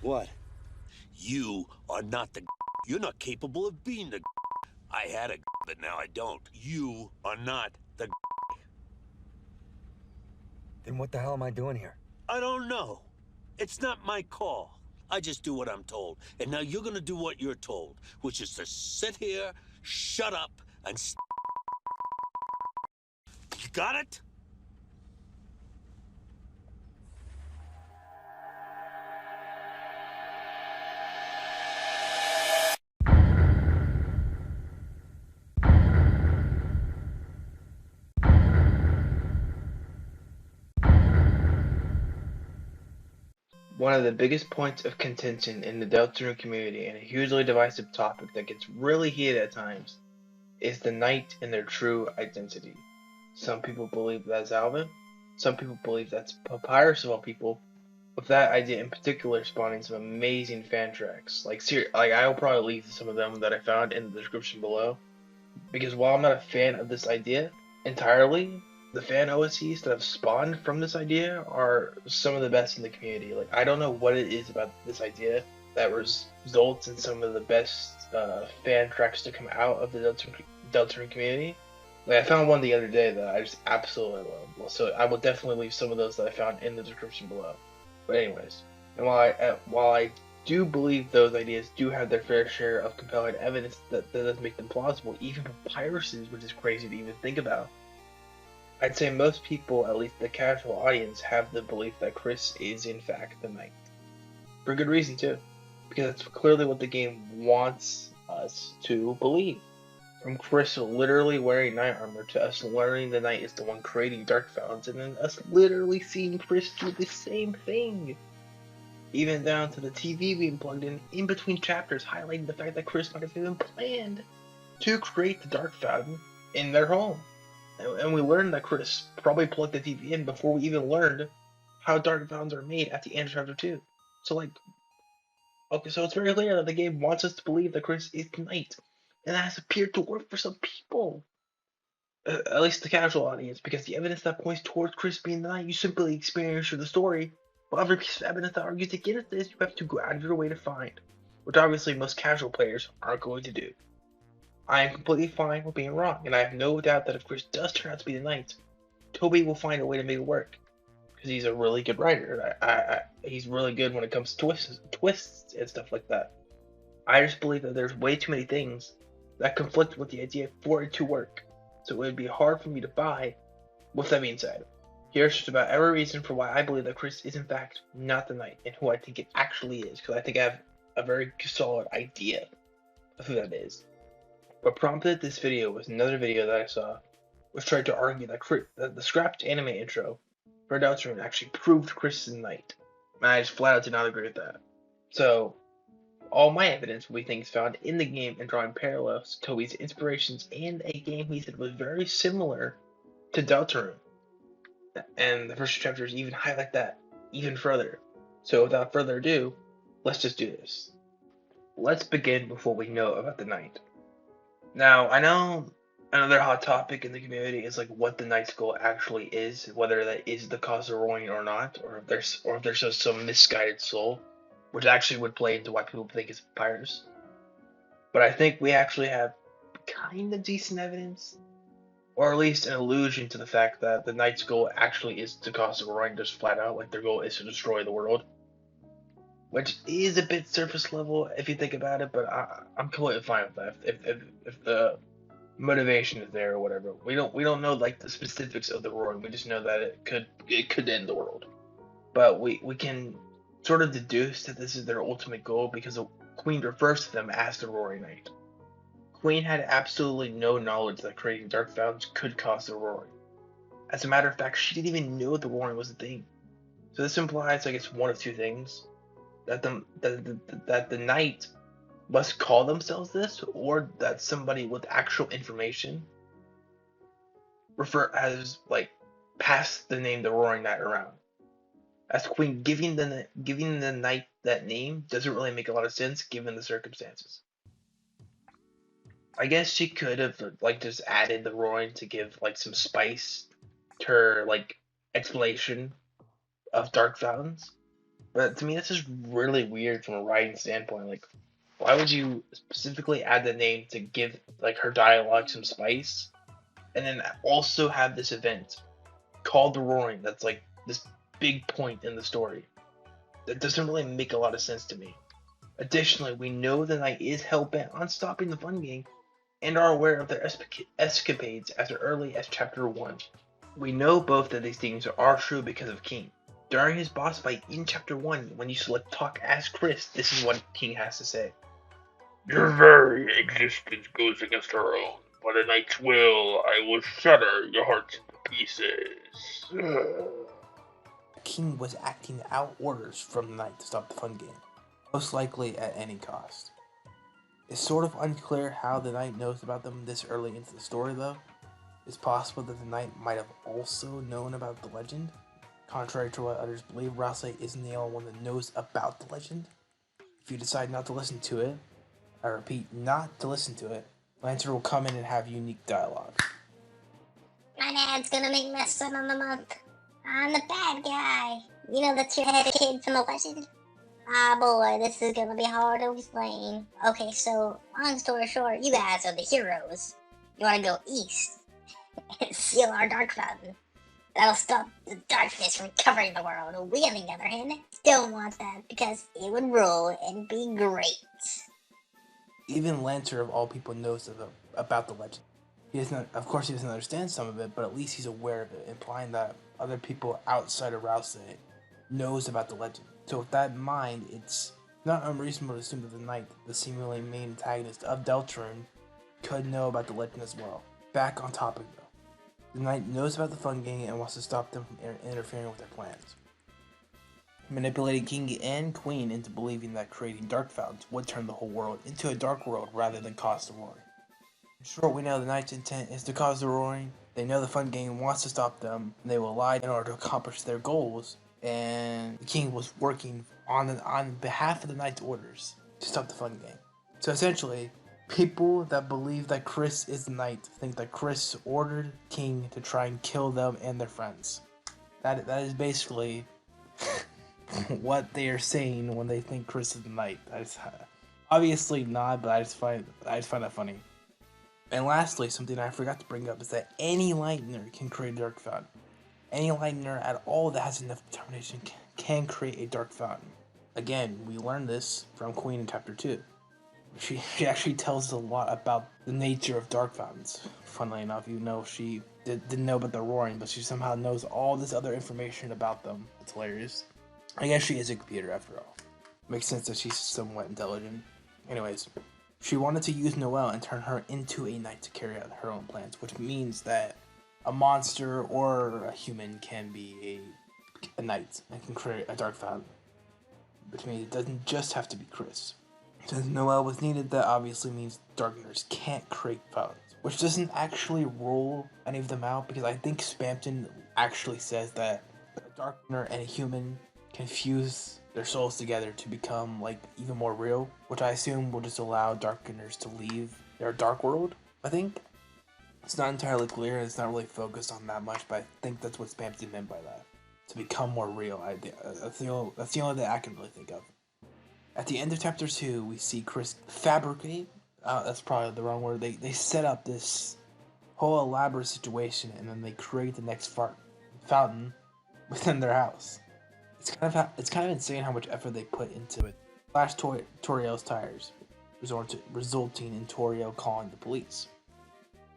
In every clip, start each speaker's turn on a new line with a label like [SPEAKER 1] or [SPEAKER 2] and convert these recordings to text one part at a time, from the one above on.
[SPEAKER 1] What? You are not the. You're not capable of being the. I had a, but now I don't. You are not the.
[SPEAKER 2] Then what the hell am I doing here?
[SPEAKER 1] I don't know. It's not my call. I just do what I'm told. And now you're gonna do what you're told, which is to sit here, shut up, and you got it?
[SPEAKER 3] One of the biggest points of contention in the Deltarune community, and a hugely divisive topic that gets really heated at times, is the knight and their true identity. Some people believe that's Alvin, some people believe that's Papyrus of all people, with that idea in particular spawning some amazing fan tracks. Like I will probably leave some of them that I found in the description below, because while I'm not a fan of this idea entirely, the fan OSCs that have spawned from this idea are some of the best in the community. Like, I don't know what it is about this idea that results in some of the best fan tracks to come out of the Deltarune community. Like, I found one the other day that I just absolutely love. So I will definitely leave some of those that I found in the description below. But anyways, and while I do believe those ideas do have their fair share of compelling evidence that does make them plausible, even papyruses, which is crazy to even think about. I'd say most people, at least the casual audience, have the belief that Kris is in fact the knight. For good reason too, because that's clearly what the game wants us to believe. From Kris literally wearing knight armor to us learning the knight is the one creating dark fountains, and then us literally seeing Kris do the same thing. Even down to the TV being plugged in between chapters, highlighting the fact that Kris might have even planned to create the Dark Fountain in their home. And we learned that Kris probably plugged the TV in before we even learned how Dark Fountains are made at the end of Chapter 2. So, like, okay, so it's very clear that the game wants us to believe that Kris is the knight. And that has appeared to work for some people. At least the casual audience, because the evidence that points towards Kris being the knight you simply experience through the story. But every piece of evidence that argues against this, you have to go out of your way to find, which obviously most casual players aren't going to do. I am completely fine with being wrong, and I have no doubt that if Kris does turn out to be the knight, Toby will find a way to make it work, because he's a really good writer. He's really good when it comes to twists and stuff like that. I just believe that there's way too many things that conflict with the idea for it to work, so it would be hard for me to buy. With that being said, here's just about every reason for why I believe that Kris is in fact not the knight, and who I think it actually is, because I think I have a very solid idea of who that is. What prompted this video was another video that I saw, which tried to argue that the scrapped anime intro for Deltarune actually proved Kris is the knight, and I just flat out did not agree with that. So, all my evidence we think is found in the game and drawing parallels to Toby's inspirations and a game he said was very similar to Deltarune. And the first two chapters even highlight that even further. So without further ado, let's just do this. Let's begin with what we know about the knight. Now, I know another hot topic in the community is like what the knight's goal actually is, whether that is the cause of ruin or not, or if there's just some misguided soul, which actually would play into why people think it's papyrus. But I think we actually have kind of decent evidence, or at least an allusion to the fact that the knight's goal actually is to cause the ruin, just flat out, like their goal is to destroy the world. Which is a bit surface level if you think about it, but I'm completely fine with that. If the motivation is there or whatever, we don't know like the specifics of the ruin. We just know that it could end the world. But we can sort of deduce that this is their ultimate goal because the Queen refers to them as the Roaring Knight. Queen had absolutely no knowledge that creating dark fountains could cause the roaring. As a matter of fact, she didn't even know the roaring was a thing. So this implies, I guess, one of two things: that the knight must call themselves this, or that somebody with actual information refer as like pass the name the Roaring Knight around. As Queen giving the knight that name doesn't really make a lot of sense given the circumstances. I guess she could have like just added the roaring to give like some spice to her like explanation of dark fountains. But to me, that's just really weird from a writing standpoint. Like, why would you specifically add the name to give like her dialogue some spice, and then also have this event called the Roaring? That's like this big point in the story. That doesn't really make a lot of sense to me. Additionally, we know the knight is hell-bent on stopping the Fun Gang and are aware of their escapades as early as chapter 1. We know both of these things are true because of King. During his boss fight in chapter 1, when you select talk as Kris, this is what King has to say. Your very existence goes against our own. By the knight's will, I will shatter your hearts into pieces.
[SPEAKER 4] King was acting out orders from the knight to stop the Fun Gang, most likely at any cost. It's sort of unclear how the knight knows about them this early into the story, though. It's possible that the knight might have also known about the legend. Contrary to what others believe, Rase isn't the only one that knows about the legend. If you decide not to listen to it, I repeat, not to listen to it, Lancer will come in and have unique dialogue.
[SPEAKER 5] My dad's gonna make me son of the month. I'm the bad guy. You know the two-headed kid from the legend? Ah boy, this is gonna be hard to explain. Okay, so, long story short, you guys are the heroes. You wanna go east and seal our dark fountain. That'll stop the darkness from covering the world. We, on the other hand, don't want that because it would rule and be great.
[SPEAKER 4] Even Lancer, of all people, knows about the legend. He doesn't, of course, he doesn't understand some of it, but at least he's aware of it, implying that other people outside of Rouse knows about the legend. So with that in mind, it's not unreasonable to assume that the knight, the seemingly main antagonist of Deltarune, could know about the legend as well. Back on topic though. The knight knows about the Fun Gang and wants to stop them from interfering with their plans. Manipulating King and Queen into believing that creating dark fountains would turn the whole world into a dark world rather than cause the roaring. In short, we know the knight's intent is to cause the roaring. They know the Fun Gang wants to stop them, and they will lie in order to accomplish their goals. And the king was working on behalf of the knight's orders to stop the Fun Gang. So essentially, people that believe that Kris is the knight think that Kris ordered King to try and kill them and their friends. That is basically what they are saying when they think Kris is the knight. Obviously not, but I just find that funny. And lastly, something I forgot to bring up is that any lightner can create a dark fountain. Any lightner at all that has enough determination can create a dark fountain. Again, we learned this from Queen in chapter 2. She actually tells us a lot about the nature of dark fountains. Funnily enough, even though she didn't know about the roaring, but she somehow knows all this other information about them. It's hilarious. I guess she is a computer after all. Makes sense that she's somewhat intelligent. Anyways, she wanted to use Noelle and turn her into a knight to carry out her own plans, which means that a monster or a human can be a knight and can create a dark fountain. Which means it doesn't just have to be Kris. Since Noelle was needed, that obviously means Darkners can't create fountains. Which doesn't actually rule any of them out, because I think Spamton actually says that a Darkner and a human can fuse their souls together to become like even more real, which I assume will just allow Darkners to leave their dark world, I think. It's not entirely clear, and it's not really focused on that much, but I think that's what Spamton meant by that. To become more real. That's the only thing I can really think of. At the end of chapter 2, we see Kris fabricate. That's probably the wrong word. They set up this whole elaborate situation, and then they create the next fountain within their house. It's kind of insane how much effort they put into it. Slash Toriel's tires, resulting in Toriel calling the police.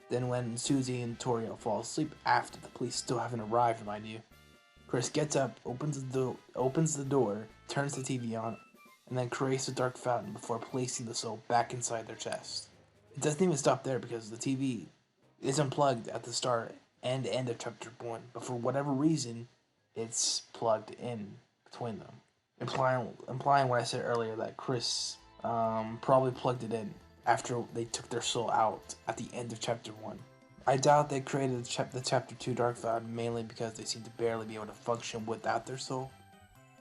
[SPEAKER 4] Then when Susie and Toriel fall asleep after the police still haven't arrived, mind you, Kris gets up, opens the door, turns the TV on, and then creates a dark fountain before placing the soul back inside their chest. It doesn't even stop there because the TV is unplugged at the start and end of chapter 1, but for whatever reason, it's plugged in between them, implying what I said earlier, that Kris probably plugged it in after they took their soul out at the end of chapter 1. I doubt they created the chapter 2 dark fountain mainly because they seem to barely be able to function without their soul.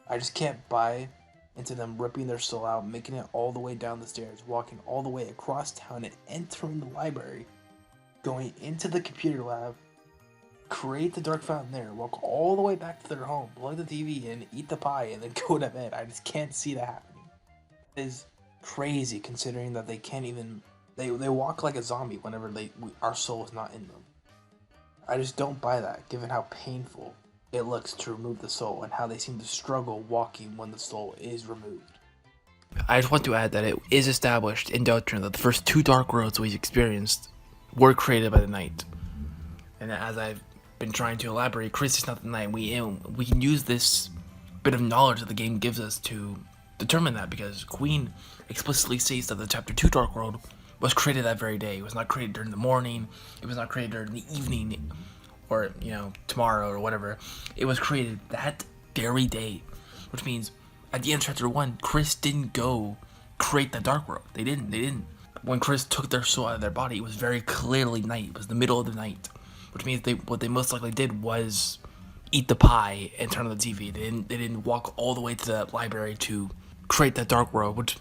[SPEAKER 4] I just can't buy into them ripping their soul out, making it all the way down the stairs, walking all the way across town and entering the library, going into the computer lab, create the dark fountain there, walk all the way back to their home, plug the TV in, eat the pie, and then go to bed. I just can't see that happening. It is crazy considering that they can't even they walk like a zombie whenever our soul is not in them. I just don't buy that, given how painful it looks to remove the soul and how they seem to struggle walking when the soul is removed.
[SPEAKER 6] I just want to add that it is established in Deltarune that the first 2 dark worlds we've experienced were created by the night. And as I've been trying to elaborate, Kris is not the night. We can use this bit of knowledge that the game gives us to determine that, because Queen explicitly states that the Chapter 2 Dark World was created that very day. It was not created during the morning. It was not created during the evening, or tomorrow or whatever. It was created that very day, which means at the end of Chapter 1, Kris didn't go create the Dark World. They didn't. When Kris took their soul out of their body, it was very clearly night. It was the middle of the night, which means what they most likely did was eat the pie and turn on the TV. They didn't walk all the way to the library to create that Dark World, which,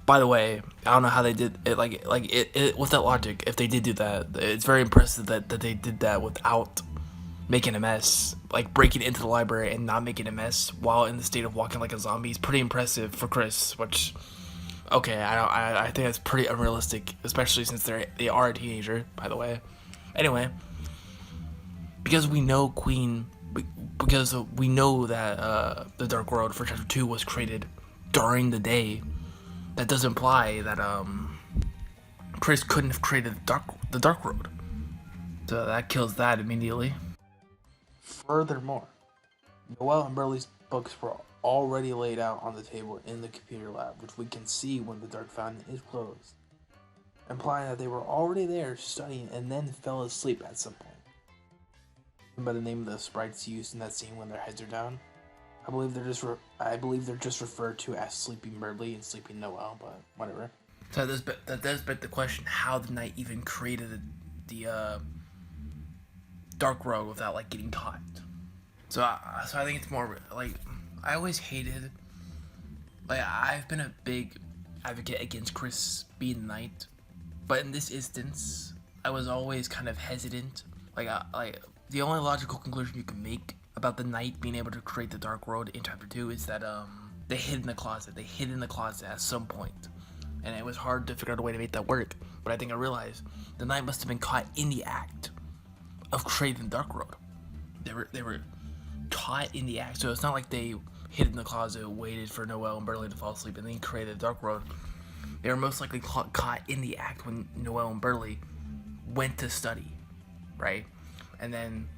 [SPEAKER 6] by the way, I don't know how they did it. With that logic, if they did do that, it's very impressive that they did that without making a mess, like breaking into the library and not making a mess while in the state of walking like a zombie. Is pretty impressive for Kris, which, okay, I think that's pretty unrealistic, especially since they are a teenager, by the way. Anyway, because we know because we know that the Dark World for Chapter 2 was created during the day, that does imply that Kris couldn't have created the Dark World. So that kills that immediately.
[SPEAKER 4] Furthermore, Noel and Burley's books were already laid out on the table in the computer lab, which we can see when the Dark Fountain is closed, implying that they were already there studying and then fell asleep at some point. By the name of the sprites used in that scene when their heads are down, I believe they're just referred to as Sleeping Burley and Sleeping Noel, but whatever.
[SPEAKER 6] So that does beg the question how the Knight even created the Dark World without getting caught. So I think it's more I always hated, I've been a big advocate against Kris being the Knight, but in this instance I was always kind of hesitant. The only logical conclusion you can make about the Knight being able to create the Dark World in Chapter 2 is that they hid in the closet. They hid in the closet at some point, and it was hard to figure out a way to make that work. But I think I realized the Knight must have been caught in the act of creating the Dark World. They were caught in the act, so it's not like they hid in the closet, waited for Noel and Burley to fall asleep, and then created the Dark World. They were most likely caught in the act when Noel and Burley went to study, right? And then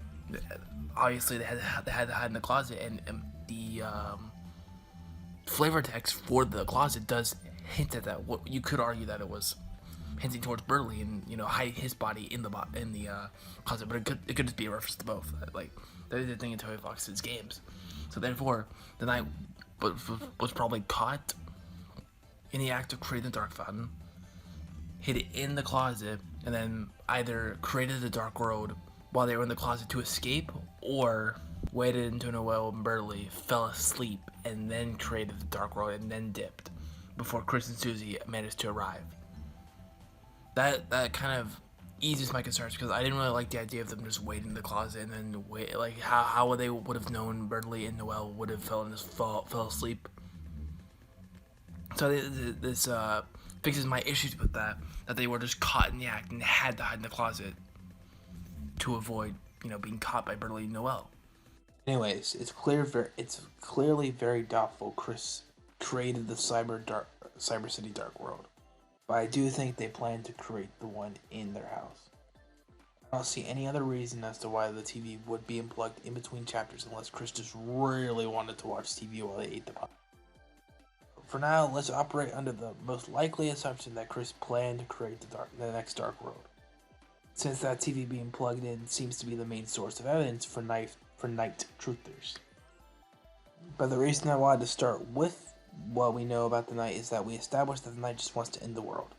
[SPEAKER 6] obviously they had to hide in the closet, and the flavor text for the closet does hint at that. What you could argue that it was hinting towards Burley and hiding his body in the closet, but it could just be a reference to both. That is the thing in Toy Fox's games. So therefore, the Knight was probably caught in the act of creating the Dark Fountain, hid it in the closet, and then either created the Dark World while they were in the closet to escape, or waited until Noel and Burley fell asleep and then created the Dark World and then dipped before Kris and Susie managed to arrive. That kind of eases my concerns, because I didn't really like the idea of them just waiting in the closet and then wait. How they would have known Burley and Noel would have fell asleep. So this fixes my issues with that they were just caught in the act and had to hide in the closet to avoid being caught by Burley and Noel.
[SPEAKER 4] Anyways, it's clearly very doubtful Kris created the Cyber City Dark World, but I do think they plan to create the one in their house. I don't see any other reason as to why the TV would be unplugged in between chapters unless Kris just really wanted to watch TV while they ate the pie. For now, let's operate under the most likely assumption that Kris planned to create the next Dark World, since that TV being plugged in seems to be the main source of evidence for night truthers. But the reason I wanted to start with what we know about the Knight is that we established that the Knight just wants to end the world.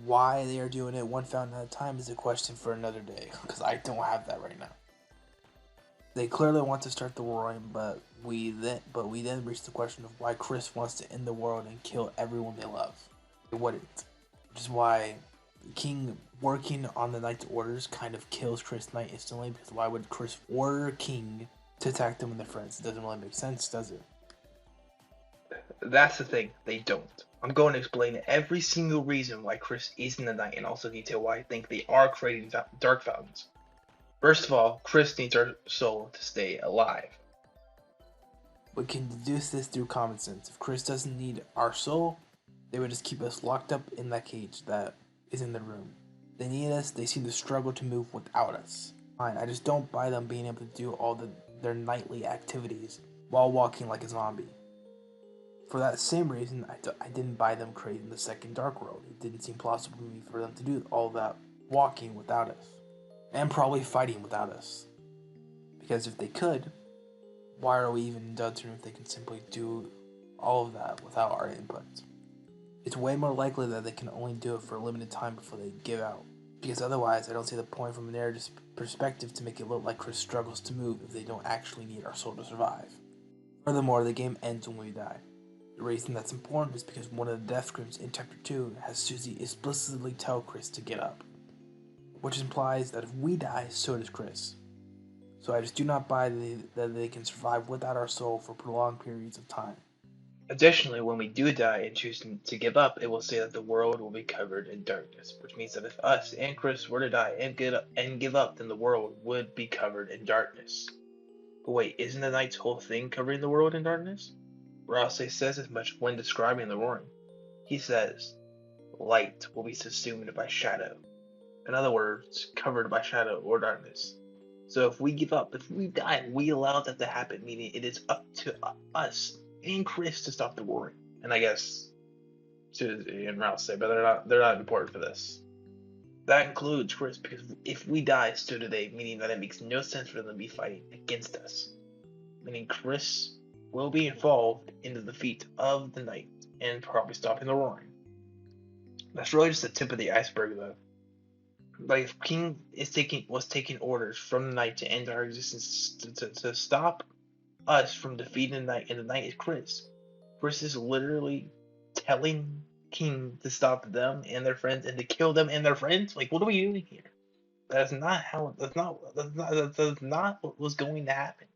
[SPEAKER 4] Why they are doing it one fountain at a time is a question for another day, because I don't have that right now. They clearly want to start the war, but we then reach the question of why Kris wants to end the world and kill everyone they love. They wouldn't, which is why King working on the Knight's orders kind of kills Kris Knight instantly, because why would Kris order King to attack them and their friends? It doesn't really make sense, does it?
[SPEAKER 3] That's the thing, they don't. I'm going to explain every single reason why Kris isn't a knight, and also detail why I think they are creating dark fountains. First of all, Kris needs our soul to stay alive.
[SPEAKER 4] We can deduce this through common sense. If Kris doesn't need our soul, they would just keep us locked up in that cage that is in the room. They need us, they seem to struggle to move without us. Fine, I just don't buy them being able to do all their nightly activities while walking like a zombie. For that same reason, I didn't buy them creating the second Dark World. It didn't seem plausible to me for them to do all that walking without us. And probably fighting without us. Because if they could, why are we even in Deltarune if they can simply do all of that without our input? It's way more likely that they can only do it for a limited time before they give out. Because otherwise, I don't see the point from a narrative perspective to make it look like Kris struggles to move if they don't actually need our soul to survive. Furthermore, the game ends when we die. The reason that's important is because one of the death screams in Chapter 2 has Susie explicitly tell Kris to get up. Which implies that if we die, so does Kris. So I just do not buy that they can survive without our soul for prolonged periods of time.
[SPEAKER 3] Additionally, when we do die and choose to give up, it will say that the world will be covered in darkness, which means that if us and Kris were to die and give up, then the world would be covered in darkness. But wait, isn't the Knight's whole thing covering the world in darkness? Rouse says as much when describing the roaring. He says, light will be subsumed by shadow. In other words, covered by shadow or darkness. So if we give up, if we die, we allow that to happen, meaning it is up to us and Kris to stop the roaring. And I guess Susie and Rouse say, but they're not important for this. That includes Kris, because if we die, so do they, meaning that it makes no sense for them to be fighting against us. Meaning Kris will be involved in the defeat of the Knight and probably stopping the roaring. That's really just the tip of the iceberg, though. Like if King was taking orders from the Knight to end our existence to stop us from defeating the Knight, and the Knight is Kris. Kris is literally telling King to stop them and their friends and to kill them and their friends. Like, what are we doing here? That's not what was going to happen.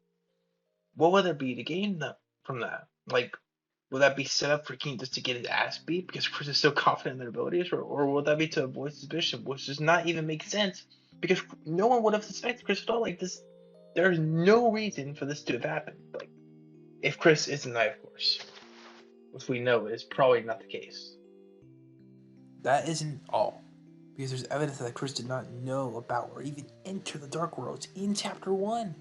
[SPEAKER 3] What would there be to gain from that? Like, would that be set up for King just to get his ass beat because Kris is so confident in their abilities, or would that be to avoid suspicion, which does not even make sense because no one would have suspected Kris at all? Like this, there's no reason for this to have happened. Like, if Kris is the Knight, of course, which we know is probably not the case.
[SPEAKER 4] That isn't all, because there's evidence that Kris did not know about or even enter the Dark Worlds in Chapter 1.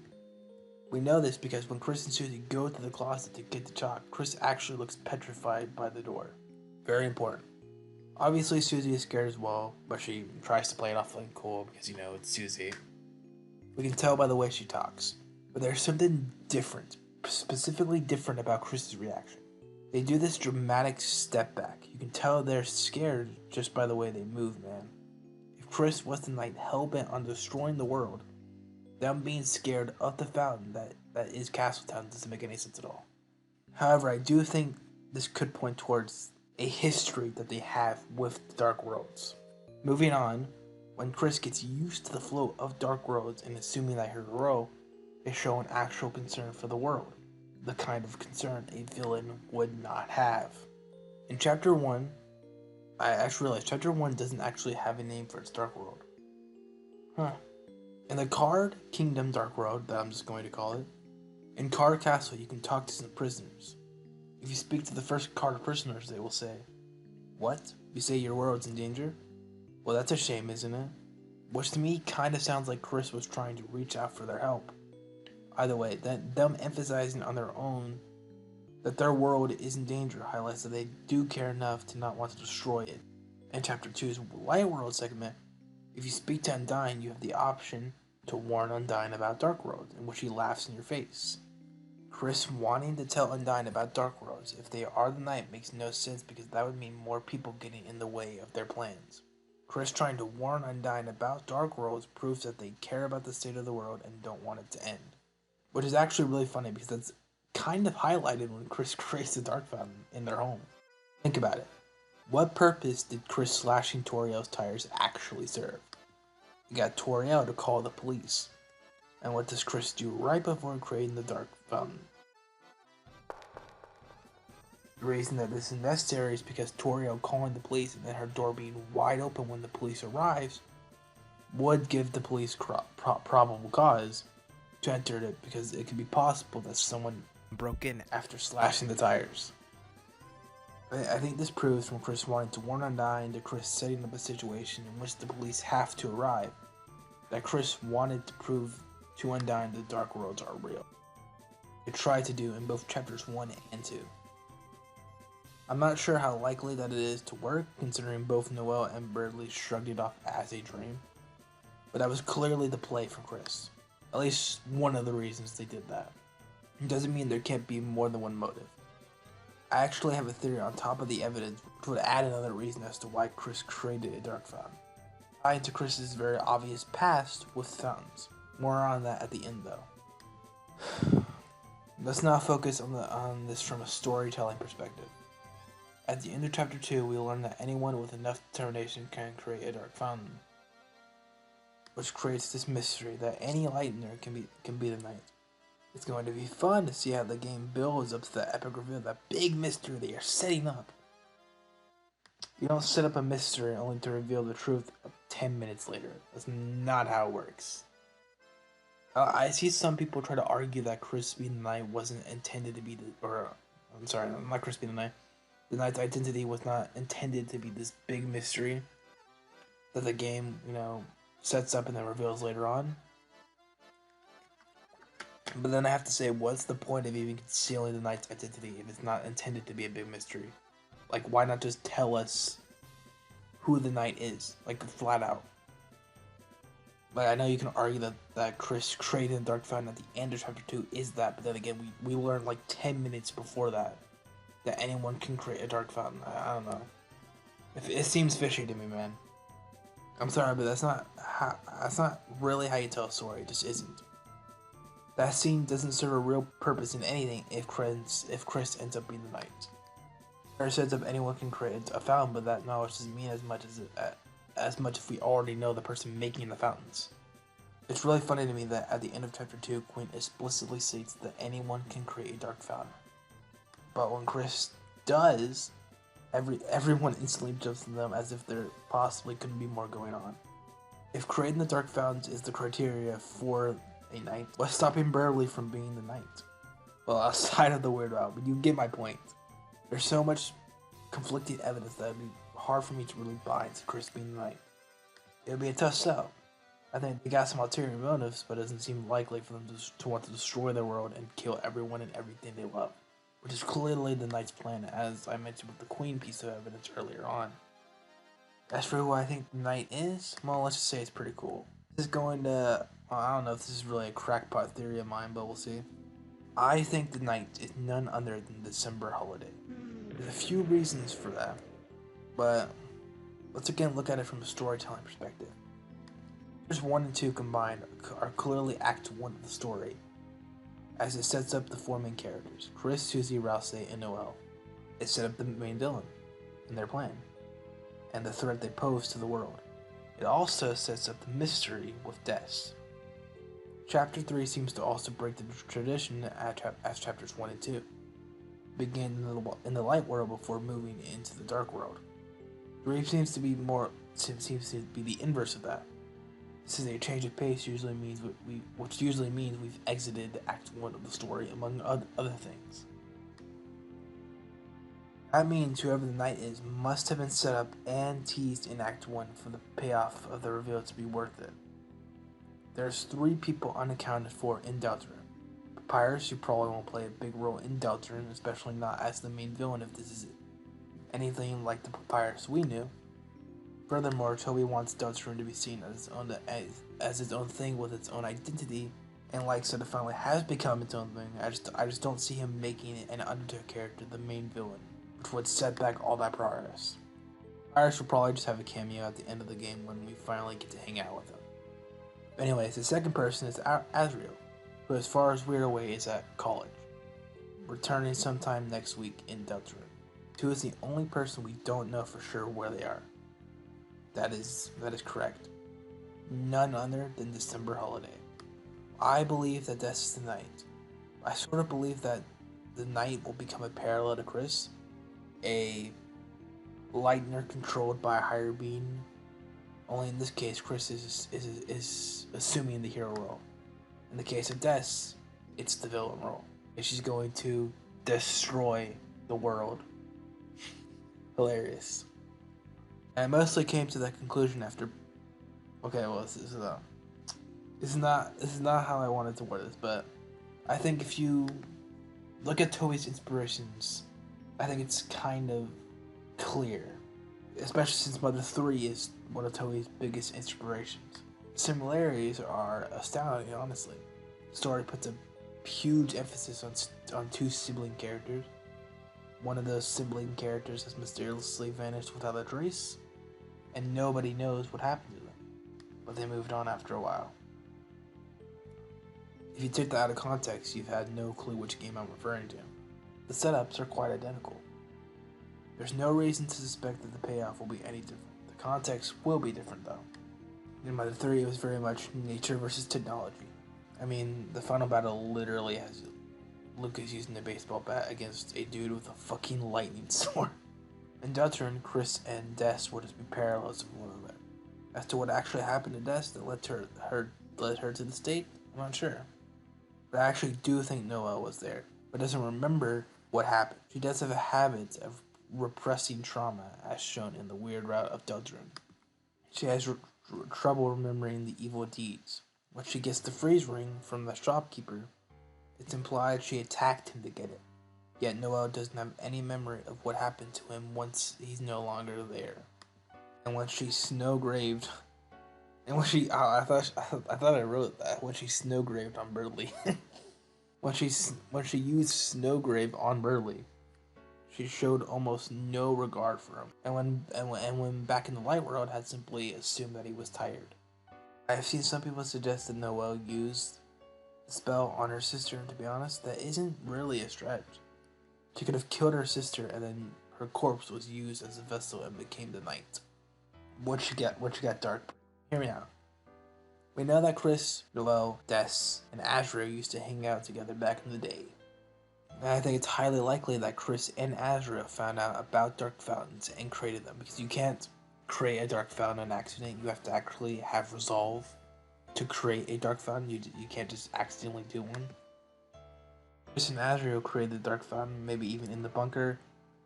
[SPEAKER 4] We know this because when Kris and Susie go to the closet to get the chalk, Kris actually looks petrified by the door. Very important. Obviously, Susie is scared as well, but she tries to play it off like cool because, it's Susie. We can tell by the way she talks. But there's something different, specifically different about Kris's reaction. They do this dramatic step back. You can tell they're scared just by the way they move, man. If Kris was the Knight hell-bent on destroying the world, them being scared of the fountain that is Castletown doesn't make any sense at all. However, I do think this could point towards a history that they have with the Dark Worlds. Moving on, when Kris gets used to the flow of Dark Worlds and assuming that her role is showing actual concern for the world, the kind of concern a villain would not have. In Chapter 1, I actually realized Chapter 1 doesn't actually have a name for its Dark World. In the Card Kingdom Dark World, that I'm just going to call it, in Card Castle you can talk to some prisoners. If you speak to the first Card prisoners, they will say, "What? You say your world's in danger? Well, that's a shame, isn't it?" Which to me kind of sounds like Kris was trying to reach out for their help. Either way, them emphasizing on their own that their world is in danger highlights that they do care enough to not want to destroy it. In Chapter 2's Light World segment, if you speak to Undyne, you have the option to warn Undyne about Dark Worlds, in which he laughs in your face. Kris wanting to tell Undyne about Dark Worlds if they are the Knight makes no sense because that would mean more people getting in the way of their plans. Kris trying to warn Undyne about Dark Worlds proves that they care about the state of the world and don't want it to end. Which is actually really funny because that's kind of highlighted when Kris creates the Dark Fountain in their home. Think about it. What purpose did Kris slashing Toriel's tires actually serve? He got Toriel to call the police. And what does Kris do right before creating the Dark Fountain? The reason that this is necessary is because Toriel calling the police and then her door being wide open when the police arrives would give the police probable cause to enter it, because it could be possible that someone broke in after slashing the tires. I think this proves from Kris wanting to warn Undyne to Kris setting up a situation in which the police have to arrive, that Kris wanted to prove to Undyne the Dark Worlds are real. It tried to do in both chapters 1 and 2. I'm not sure how likely that it is to work, considering both Noelle and Berdly shrugged it off as a dream, but that was clearly the play from Kris. At least one of the reasons they did that. It doesn't mean there can't be more than one motive. I actually have a theory on top of the evidence which would add another reason as to why Kris created a Dark Fountain, tied to Kris's very obvious past with fountains. More on that at the end though. Let's now focus on this from a storytelling perspective. At the end of chapter 2, we learn that anyone with enough determination can create a Dark Fountain, which creates this mystery that any lightener can be the knight. It's going to be fun to see how the game builds up to that epic reveal, that big mystery they are setting up. You don't set up a mystery only to reveal the truth 10 minutes later. That's not how it works. I see some people try to argue that Kris being the knight wasn't intended to be not Kris being the knight. The knight's identity was not intended to be this big mystery that the game, sets up and then reveals later on. But then I have to say, what's the point of even concealing the knight's identity if it's not intended to be a big mystery? Like, why not just tell us who the knight is, like, flat out? Like, I know you can argue that Kris creating the Dark Fountain at the end of chapter 2 is that, but then again, we learned like 10 minutes before that anyone can create a Dark Fountain. I don't know. It seems fishy to me, man. I'm sorry, but that's not really how you tell a story. It just isn't. That scene doesn't serve a real purpose in anything if Kris ends up being the knight. Or sets up anyone can create a fountain, but that knowledge doesn't mean as much if we already know the person making the fountains. It's really funny to me that at the end of chapter 2, Queen explicitly states that anyone can create a Dark Fountain. But when Kris does, everyone instantly jumps to them as if there possibly couldn't be more going on. If creating the Dark Fountains is the criteria for a knight, what's stopping Berdly from being the knight? Well, outside of the weird out, but you get my point. There's so much conflicting evidence that it'd be hard for me to really buy into Kris being the knight. It would be a tough sell. I think they got some ulterior motives, but it doesn't seem likely for them to want to destroy their world and kill everyone and everything they love, which is clearly the knight's plan, as I mentioned with the Queen piece of evidence earlier on. As for who I think the knight is, well, let's just say it's pretty cool. This is going to, I don't know if this is really a crackpot theory of mine, but we'll see. I think the knight is none other than the December holiday. There's a few reasons for that, but let's again look at it from a storytelling perspective. Chapters 1 and 2 combined are clearly Act 1 of the story, as it sets up the four main characters, Kris, Susie, Rouse, and Noelle. It set up the main villain and their plan, and the threat they pose to the world. It also sets up the mystery with Des. Chapter 3 seems to also break the tradition as chapters 1 and 2. Begin in the light world before moving into the dark world. 3 seems to be the inverse of that. This is a change of pace, which usually means we've exited Act 1 of the story, among other things. That means whoever the knight is must have been set up and teased in Act 1 for the payoff of the reveal to be worth it. There's 3 people unaccounted for in Deltarune. Papyrus, who probably won't play a big role in Deltarune, especially not as the main villain if this is anything like the Papyrus we knew. Furthermore, Toby wants Deltarune to be seen as its own thing with its own identity, and like said, it finally has become its own thing. I just don't see him making an Undertale character the main villain, which would set back all that progress. Papyrus will probably just have a cameo at the end of the game when we finally get to hang out with him. Anyways, the second person is Asriel, who as far as we're away is at college, returning sometime next week in Deltarune. 2 is the only person we don't know for sure where they are. That is correct. None other than December Holiday. I believe that that's the night. I sort of believe that the night will become a parallel to Kris, a lightener controlled by a higher being. Only in this case, Kris is assuming the hero role. In the case of Des, it's the villain role. And she's going to destroy the world. Hilarious. And I mostly came to that conclusion after. Okay, well, this is not how I wanted to word this, but I think if you look at Toei's inspirations, I think it's kind of clear, especially since Mother 3 is one of Toei's biggest inspirations. The similarities are astounding, honestly. The story puts a huge emphasis on 2 sibling characters. One of those sibling characters has mysteriously vanished without a trace, and nobody knows what happened to them, but they moved on after a while. If you take that out of context, you've had no clue which game I'm referring to. The setups are quite identical. There's no reason to suspect that the payoff will be any different. The context will be different though. In Mother 3, it was very much nature versus technology. I mean, the final battle literally has Lucas using a baseball bat against a dude with a fucking lightning sword. In Deltarune, Kris and Des will just be parallels of one another. As to what actually happened to Des that led her to the state, I'm not sure. But I actually do think Noelle was there, but doesn't remember what happened. She does have a habit of repressing trauma, as shown in the weird route of Deltarune. She has trouble remembering the evil deeds. When she gets the freeze ring from the shopkeeper, it's implied she attacked him to get it. Yet Noelle doesn't have any memory of what happened to him once he's no longer there. And when she snowgraved, I thought I wrote that when she snowgraved on Burley. when she used snowgrave on Burley, she showed almost no regard for him. And when back in the light world, had simply assumed that he was tired. I have seen some people suggest that Noelle used the spell on her sister, and to be honest, that isn't really a stretch. She could have killed her sister, and then her corpse was used as a vessel and became the night. What she got dark. Hear me out. We know that Kris, Noelle, Des, and Azrael used to hang out together back in the day. And I think it's highly likely that Kris and Azrael found out about dark fountains and created them, because you can't create a dark fountain on accident. You have to actually have resolve to create a dark fountain. You can't just accidentally do one. Kris and Azrael created the dark fountain, maybe even in the bunker.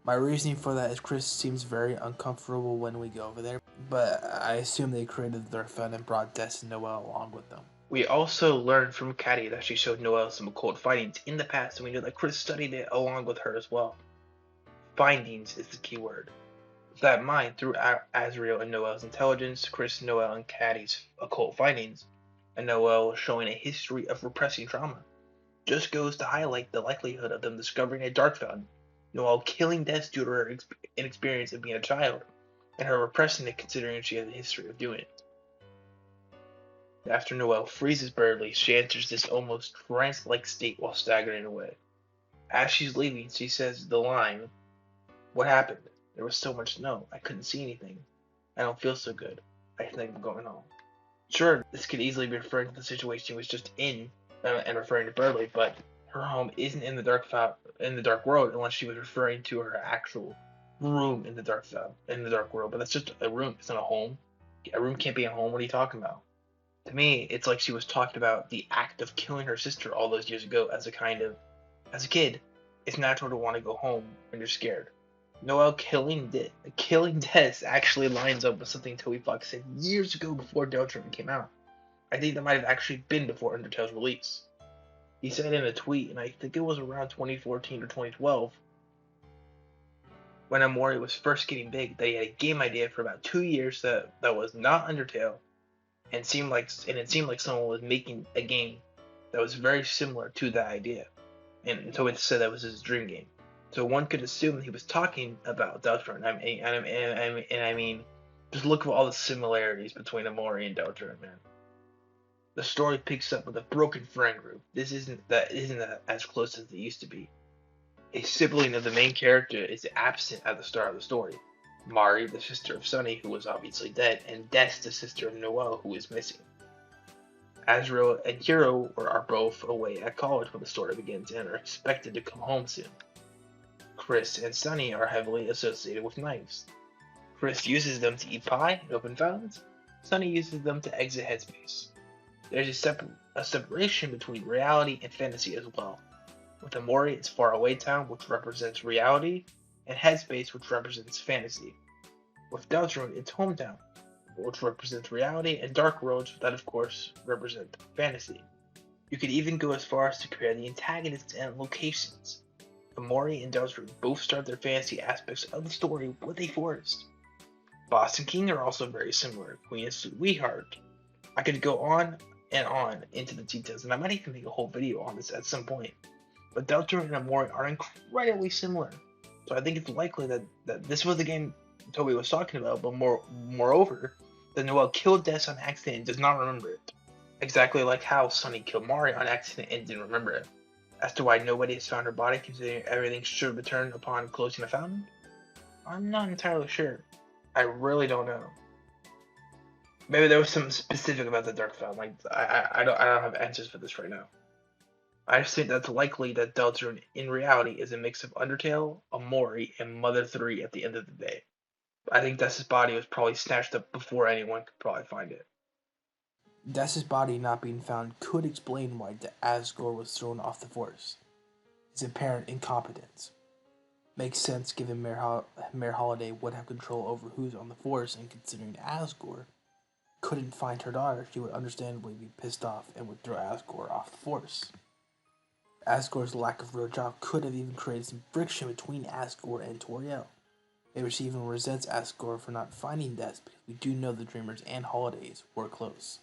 [SPEAKER 4] My reasoning for that is Kris seems very uncomfortable when we go over there, but I assume they created the dark fountain and brought Des and Noelle along with them.
[SPEAKER 3] We also learned from Caddy that she showed Noelle some occult findings in the past, and we know that Kris studied it along with her as well. Findings is the key word. With that in mind, through Azrael and Noelle's intelligence, Kris, Noelle, and Caddy's occult findings, and Noelle showing a history of repressing trauma, just goes to highlight the likelihood of them discovering a dark fountain, Noelle killing Des due to her inexperience of being a child, and her repressing it considering she has a history of doing it. After Noelle freezes Burley, she enters this almost trance-like state while staggering away. As she's leaving, she says the line, "What happened? There was so much snow, I couldn't see anything. I don't feel so good. I think I'm going home." Sure, this could easily be referring to the situation she was just in, and referring to Burley, but her home isn't in the dark world unless she was referring to her actual room in the dark world. But that's just a room. It's not a home. A room can't be a home. What are you talking about? To me, it's like she was talking about the act of killing her sister all those years ago as a kid. It's natural to want to go home when you're scared. Noelle killing Des actually lines up with something Toby Fox said years ago before Deltarune came out. I think that might have actually been before Undertale's release. He said in a tweet, and I think it was around 2014 or 2012, when Amori was first getting big, that he had a game idea for about 2 years that was not Undertale, and it seemed like someone was making a game that was very similar to that idea. And Toby said that was his dream game. So one could assume he was talking about Deltarune. I mean, just look at all the similarities between Amori and Deltarune, man. The story picks up with a broken friend group. This isn't as close as it used to be. A sibling of the main character is absent at the start of the story. Mari, the sister of Sunny, who was obviously dead, and Des, the sister of Noelle, who is missing. Azrael and Hiro are both away at college when the story begins and are expected to come home soon. Kris and Sunny are heavily associated with knives. Kris uses them to eat pie and open fountains. Sunny uses them to exit headspace. There's a separation between reality and fantasy as well. With Amori, it's faraway town, which represents reality, and headspace, which represents fantasy. With Deltarune, it's hometown, which represents reality, and dark roads that, of course, represent fantasy. You could even go as far as to compare the antagonists and locations. Amori and Deltarune both start their fantasy aspects of the story with a forest. Boss and King are also very similar. Queen and Sweetheart. I could go on and on into the details, and I might even make a whole video on this at some point. But Deltarune and Amori are incredibly similar, so I think it's likely that this was the game Toby was talking about, but moreover, that Noelle killed Des on accident and does not remember it. Exactly like how Sunny killed Mari on accident and didn't remember it. As to why nobody has found her body, considering everything should return upon closing the fountain, I'm not entirely sure. I really don't know. Maybe there was something specific about the Dark Fountain. Like I don't have answers for this right now. I just think that's likely that Deltarune in reality is a mix of Undertale, Amori, and Mother 3 at the end of the day. I think Des's body was probably snatched up before anyone could probably find it.
[SPEAKER 4] Des's body not being found could explain why Asgore was thrown off the force. His apparent incompetence. Makes sense given Mayor Holiday would have control over who's on the force, and considering Asgore couldn't find her daughter, she would understandably be pissed off and would throw Asgore off the force. Asgore's lack of real job could have even created some friction between Asgore and Toriel. Maybe she even resents Asgore for not finding Des, because we do know the Dreamers and Holidays were close.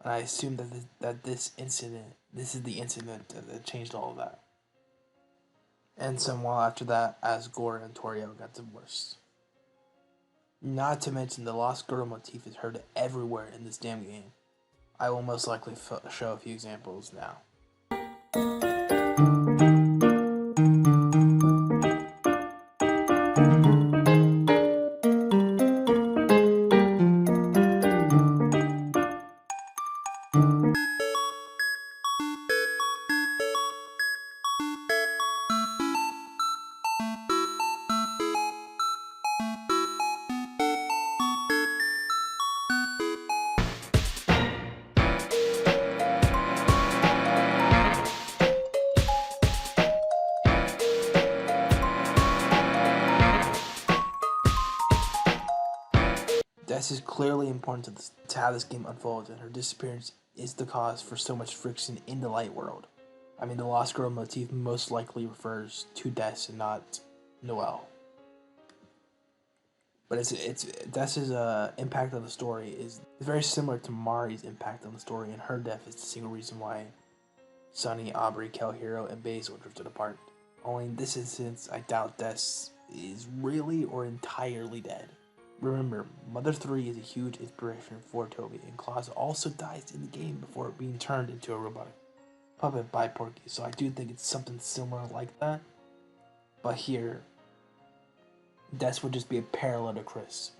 [SPEAKER 4] And I assume that this is the incident that changed all of that. And some while after that, Asgore and Toriel got divorced. Not to mention the Lost Girl motif is heard everywhere in this damn game. I will most likely show a few examples now. Des is clearly important to how this game unfolds, and her disappearance is the cause for so much friction in the light world. I mean, the Lost Girl motif most likely refers to Des and not Noelle. But Des's impact on the story is very similar to Mari's impact on the story, and her death is the single reason why Sunny, Aubrey, Kel, Hiro, and Basil drifted apart. Only in this instance, I doubt Des is really or entirely dead. Remember, Mother 3 is a huge inspiration for Toby, and Claus also dies in the game before being turned into a robotic puppet by Porky, so I do think it's something similar like that. But here, Des would just be a parallel to Kris,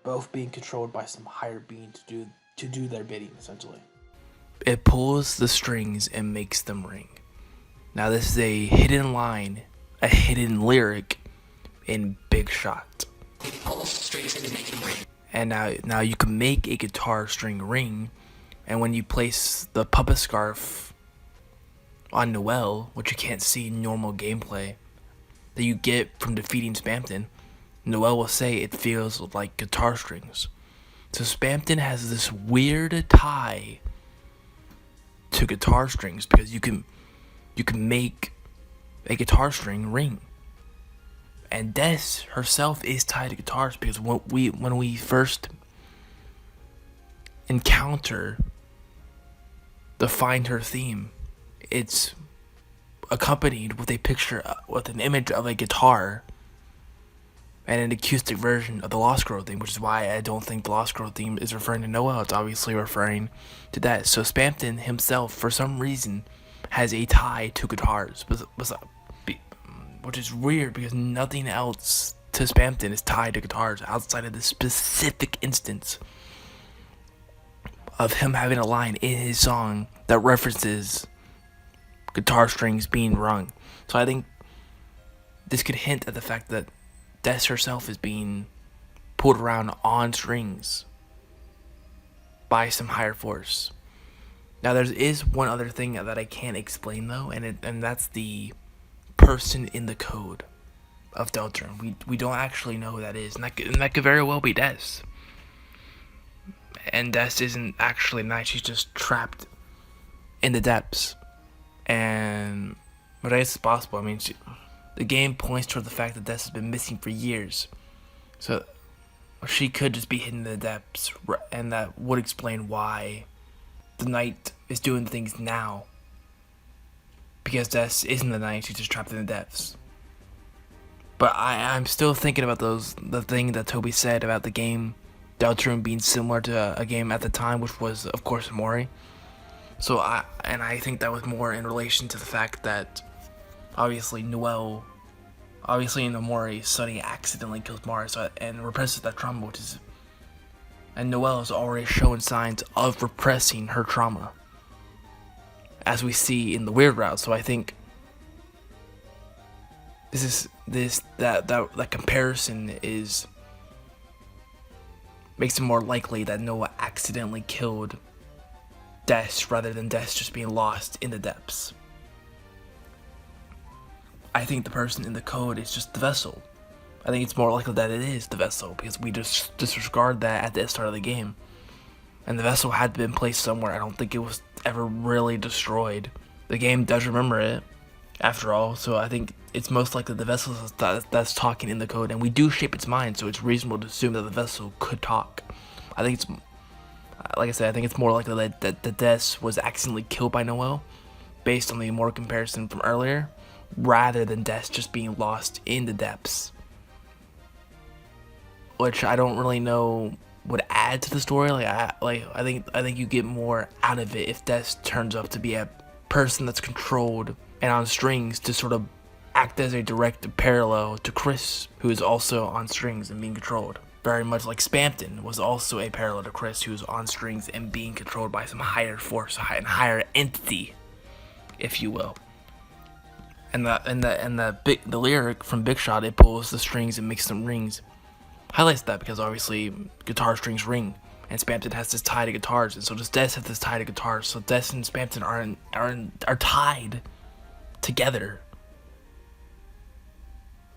[SPEAKER 4] both being controlled by some higher being to do their bidding, essentially.
[SPEAKER 6] It pulls the strings and makes them ring. Now this is a hidden line, a hidden lyric in Big Shot. And now you can make a guitar string ring, and when you place the puppet scarf on Noelle, which you can't see in normal gameplay, that you get from defeating Spamton, Noelle will say it feels like guitar strings. So Spamton has this weird tie to guitar strings because you can make a guitar string ring. And Des herself is tied to guitars because when we first encounter the Find Her theme, it's accompanied with a picture with an image of a guitar and an acoustic version of the Lost Girl theme, which is why I don't think the Lost Girl theme is referring to Noelle. It's obviously referring to that. So Spamton himself, for some reason, has a tie to guitars. which is weird because nothing else to Spampton is tied to guitars outside of this specific instance of him having a line in his song that references guitar strings being rung. So I think this could hint at the fact that Des herself is being pulled around on strings by some higher force. Now there is one other thing that I can't explain though, and that's the person in the code of Deltarune. We don't actually know who that is, and that could very well be Des. And Des isn't actually nice, she's just trapped in the depths. But I guess it's possible. I mean, the game points toward the fact that Des has been missing for years. So she could just be hidden in the depths, and that would explain why the knight is doing things now. Because Des isn't the knight, she's just trapped in the depths. But I'm still thinking about the thing that Toby said about the game Deltarune being similar to a game at the time, which was, of course, Mori. So I think that was more in relation to the fact that obviously in Mori, Sunny accidentally kills Mari and represses that trauma, and Noelle is already showing signs of repressing her trauma, as we see in the weird route. So I think that comparison makes it more likely that Noah accidentally killed Des rather than Des just being lost in the depths. I think the person in the code is just the vessel. I think it's more likely that it is the vessel because we just disregard that at the start of the game. And the vessel had been placed somewhere. I don't think it was ever really destroyed. The game does remember it, after all, so I think it's most likely the vessel that's talking in the code, and we do shape its mind, so it's reasonable to assume that the vessel could talk. I think it's, like I said, I think it's more likely that Des was accidentally killed by Noelle, based on the Mori comparison from earlier, rather than Des just being lost in the depths. Which I don't really know would add to the story. I think you get more out of it if Des turns up to be a person that's controlled and on strings to sort of act as a direct parallel to Kris, who is also on strings and being controlled. Very much like Spampton was also a parallel to Kris, who was on strings and being controlled by some higher force, higher entity, if you will. And the lyric from Big Shot, it pulls the strings and makes them rings, highlights that because obviously guitar strings ring, and Spampton has this tie to guitars, and so does Des have this tie to guitars. So Des and Spampton are tied together.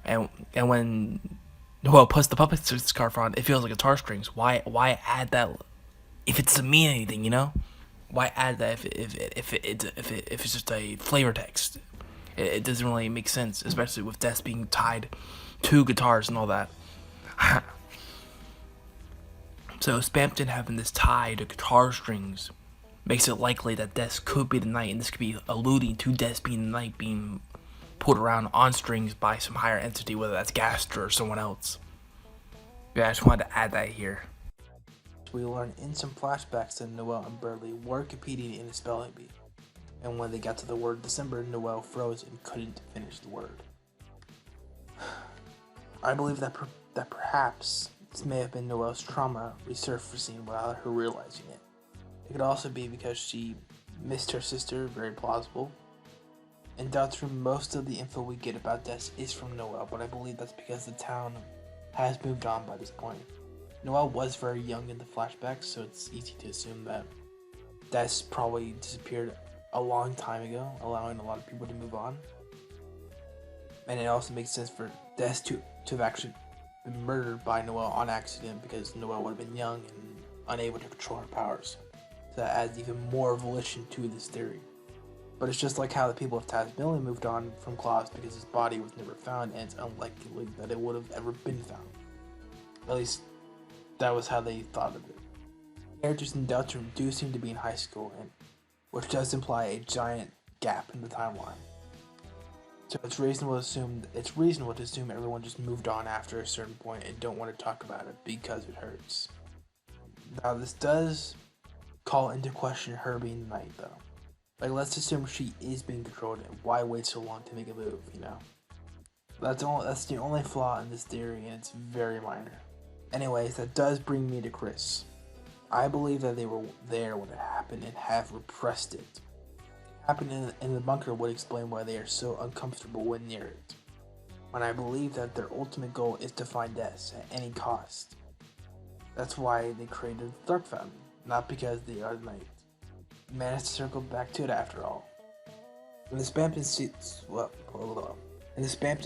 [SPEAKER 6] And when Noelle puts the puppet scarf on, it feels like guitar strings. Why add that if it doesn't mean anything, you know? Why add that if it's just a flavor text? It doesn't really make sense, especially with Des being tied to guitars and all that. So Spampton having this tie to guitar strings makes it likely that Des could be the knight, and this could be alluding to Des being the knight being pulled around on strings by some higher entity, whether that's Gaster or someone else. Yeah, I just wanted to add that here.
[SPEAKER 4] We learn in some flashbacks that Noelle and Burley were competing in a spelling bee, and when they got to the word December, Noelle froze and couldn't finish the word. I believe that perhaps this may have been Noelle's trauma resurfacing without her realizing it. It could also be because she missed her sister, very plausible. In Deltarune, most of the info we get about Des is from Noelle, but I believe that's because the town has moved on by this point. Noelle was very young in the flashbacks, so it's easy to assume that Des probably disappeared a long time ago, allowing a lot of people to move on. And it also makes sense for Des to have actually been murdered by Noelle on accident because Noelle would have been young and unable to control her powers. So that adds even more volition to this theory. But it's just like how the people of Tasmania moved on from Claus because his body was never found, and it's unlikely that it would have ever been found. At least, that was how they thought of it. Characters in Deltarune do seem to be in high school, which does imply a giant gap in the timeline. So it's reasonable to assume everyone just moved on after a certain point and don't want to talk about it because it hurts. Now this does call into question her being the knight though. Like, let's assume she is being controlled, and why wait so long to make a move, you know? That's the only flaw in this theory, and it's very minor. Anyways, that does bring me to Kris. I believe that they were there when it happened and have repressed it. What happened in the bunker would explain why they are so uncomfortable when near it. When I believe that their ultimate goal is to find Des at any cost. That's why they created the Dark Fountain, not because they are the Knight. We managed to circle back to it after all. In the Spampton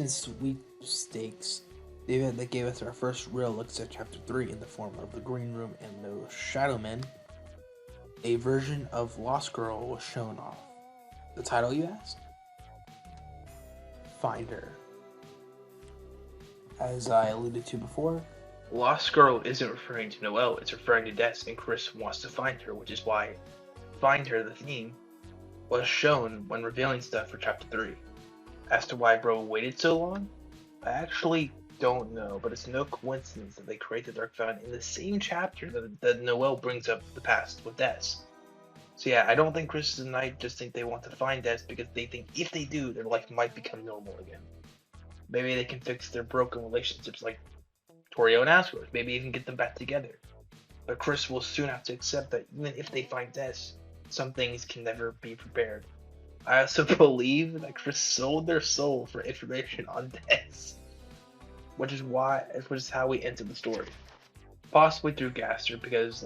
[SPEAKER 4] sweepstakes, the event that gave us our first real looks at Chapter 3 in the form of the Green Room and the Shadow Men, a version of Lost Girl was shown off. The title, you ask? Find Her. As I alluded to before,
[SPEAKER 3] Lost Girl isn't referring to Noelle, it's referring to Des, and Kris wants to find her, which is why Find Her, the theme, was shown when revealing stuff for Chapter 3. As to why Bro waited so long, I actually don't know, but it's no coincidence that they create the Dark Fountain in the same chapter that Noelle brings up the past with Des. So yeah, I don't think Kris and I just think they want to find Des because they think if they do, their life might become normal again. Maybe they can fix their broken relationships like Torio and Asgore, maybe even get them back together. But Kris will soon have to accept that even if they find Des, some things can never be prepared. I also believe that Kris sold their soul for information on Des, which is how we enter the story. Possibly through Gaster, because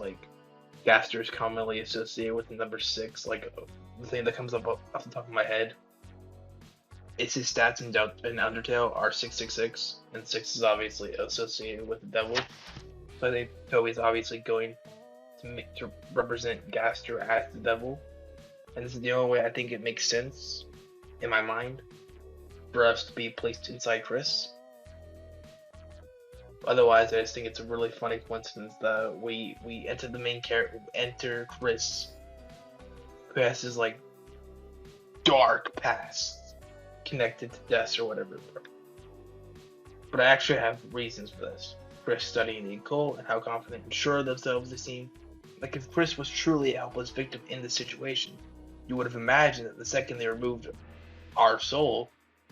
[SPEAKER 3] Gaster is commonly associated with the number 6, the thing that comes up off the top of my head. It's his stats in Undertale are 666, and 6 is obviously associated with the devil. So I think Toby's obviously going to represent Gaster as the devil. And this is the only way I think it makes sense, in my mind, for us to be placed inside Kris. Otherwise, I just think it's a really funny coincidence that we enter the main character, enter Kris, who has his dark past connected to Des or whatever. But I actually have reasons for this. Kris studying the occult and how confident and sure of themselves they seem. Like if Kris was truly a helpless victim in this situation, you would have imagined that the second they removed our soul,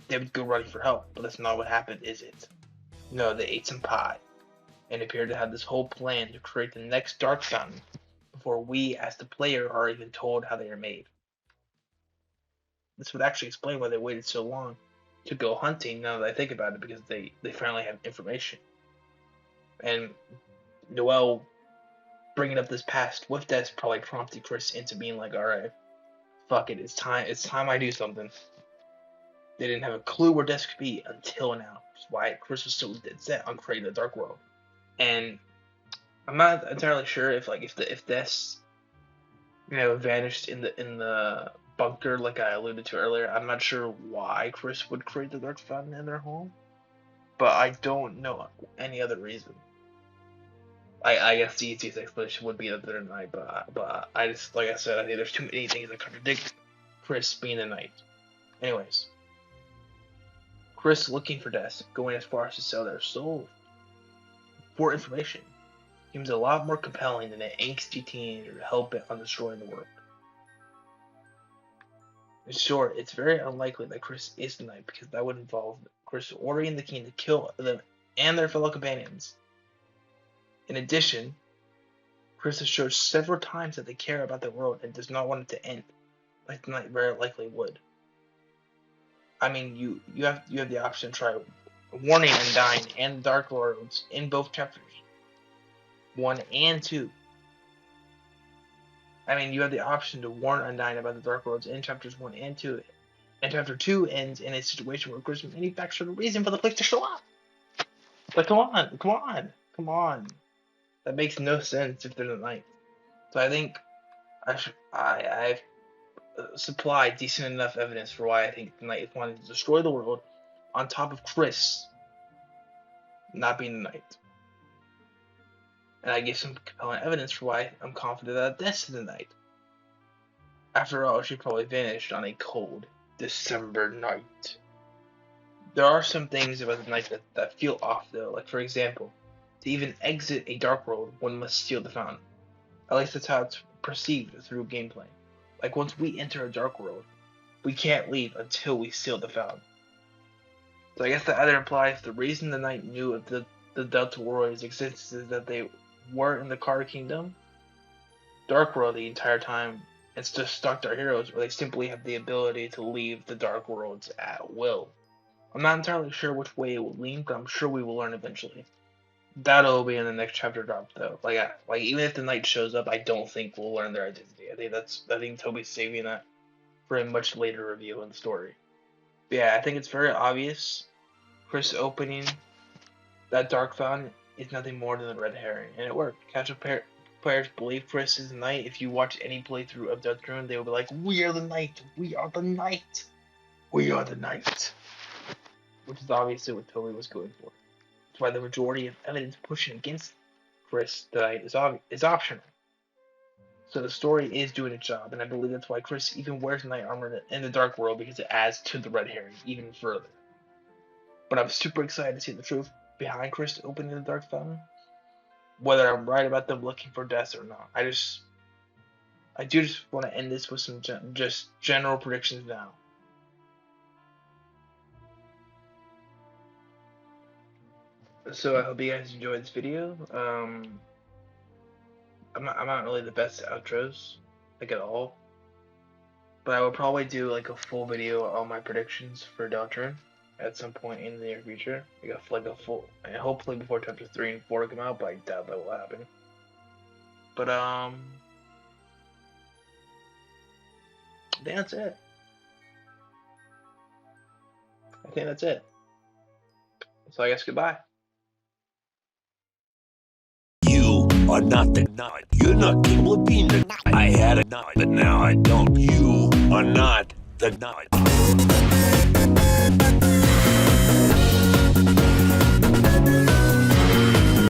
[SPEAKER 3] they would go running for help. But that's not what happened, is it? No, they ate some pie and appeared to have this whole plan to create the next Dark Fountain before we, as the player, are even told how they are made. This would actually explain why they waited so long to go hunting, now that I think about it, because they finally have information. And Noelle bringing up this past with Des probably prompted Kris into being like, alright, fuck it, it's time I do something. They didn't have a clue where Des could be until now, which is why Kris was so dead set on creating the Dark World. And I'm not entirely sure if Des vanished in the bunker like I alluded to earlier. I'm not sure why Kris would create the Dark Fountain in their home, but I don't know any other reason. I guess the easiest explanation would be that they're a knight, but I just, like I said, I think there's too many things that contradict Kris being a knight. Anyways, Kris looking for Des, going as far as to sell their soul for information, seems a lot more compelling than an angsty teenager hell-bent on destroying the world. In short, it's very unlikely that Kris is the knight, because that would involve Kris ordering the king to kill them and their fellow companions. In addition, Kris has showed several times that they care about the world and does not want it to end, like the knight very likely would. I mean, you have the option to try warning Undyne and the Dark Lords in both chapters, 1 and 2. I mean, you have the option to warn Undyne about the Dark Lords in chapters 1 and 2, and chapter 2 ends in a situation where Kris manufactured a reason for the place to show up. But come on. That makes no sense if they're the knight. So I think I've supplied decent enough evidence for why I think the knight is wanting to destroy the world, on top of Kris not being the knight. And I give some compelling evidence for why I'm confident that Des is the knight. After all, she probably vanished on a cold December night. There are some things about the night that feel off though, like for example, to even exit a dark world, one must steal the fountain. At least that's how it's perceived through gameplay. Like once we enter a dark world, we can't leave until we seal the fountain. So I guess that either implies the reason the knight knew of the Deltarune's existence is that they were in the Card Kingdom, Dark World the entire time, and just stuck to our heroes, or they simply have the ability to leave the Dark Worlds at will. I'm not entirely sure which way it will lean, but I'm sure we will learn eventually. That'll be in the next chapter drop, though. Like even if the knight shows up, I don't think we'll learn their identity. I think Toby's saving that for a much later reveal in the story. But yeah, I think it's very obvious. Kris opening that Dark Fountain is nothing more than a red herring, and it worked. Casual players believe Kris is the knight. If you watch any playthrough of Deltarune, they will be like, "We are the knight. We are the knight. We are the knight," which is obviously what Toby was going for. That's why the majority of evidence pushing against Kris the knight is optional. So the story is doing its job, and I believe that's why Kris even wears knight armor in the Dark World, because it adds to the red herring even further. But I'm super excited to see the truth behind Kris opening the Dark Fountain. Whether I'm right about them looking for death or not, I do just want to end this with some just general predictions now. So I hope you guys enjoyed this video. I'm not really the best at outros, like at all. But I will probably do like a full video on my predictions for Deltarune at some point in the near future. Like a full, and hopefully before chapter 3 and 4 come out, but I doubt that will happen. But I think that's it. So I guess goodbye.
[SPEAKER 1] You are not the knight. You're not capable of being the knight. I had a knight, but now I don't. You are not the knight.